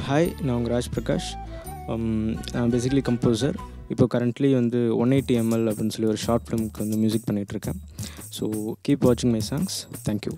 Hi, நான் உங்கள் ராஜ் பிரகாஷ். நான் பேசிக்கலி கம்போசர். இப்போ கரண்ட்லி வந்து 180 ml அப்படின்னு சொல்லி ஒரு ஷார்ட் ஃபிலிமுக்கு வந்து மியூசிக் பண்ணிகிட்ருக்கேன். ஸோ கீப் வாட்சிங் மை சாங்ஸ். தேங்க்யூ.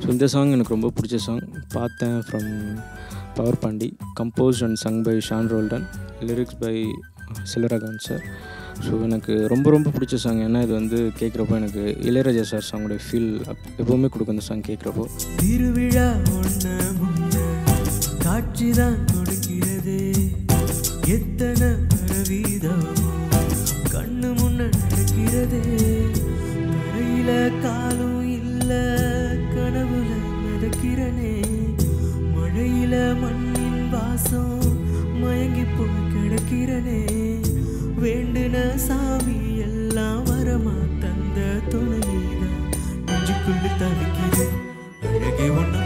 ஸோ இந்த சாங் எனக்கு ரொம்ப பிடிச்ச சாங். பார்த்தேன் from Power Paandi, composed and sung by Sean Roldan, lyrics by Selvaraghavan sir. ஸோ எனக்கு ரொம்ப ரொம்ப பிடிச்ச சாங். ஏன்னா இது வந்து கேட்குறப்போ எனக்கு இளையராஜா சார் சாங்கோடைய ஃபீல் எப்போவுமே கொடுக்கும். இந்த சாங் கேட்குறப்போ திருவிழா ஒன்று காட்சி தான் கொடுக்கிறது, எத்தனை பரவீதம் கண்ணு முன்ன நடக்கிறது. தரையில காலும் இல்லை, கனவுல மிதக்கிறனே, மழையில மண்ணின் வாசம் மயங்கி போய் கிடக்கிறனே. வேண்டுன சாமி எல்லாம் வரமா தந்த துணைதான் நெஞ்சுக்குள்ளு தவிக்குது. அழகே ஒன்று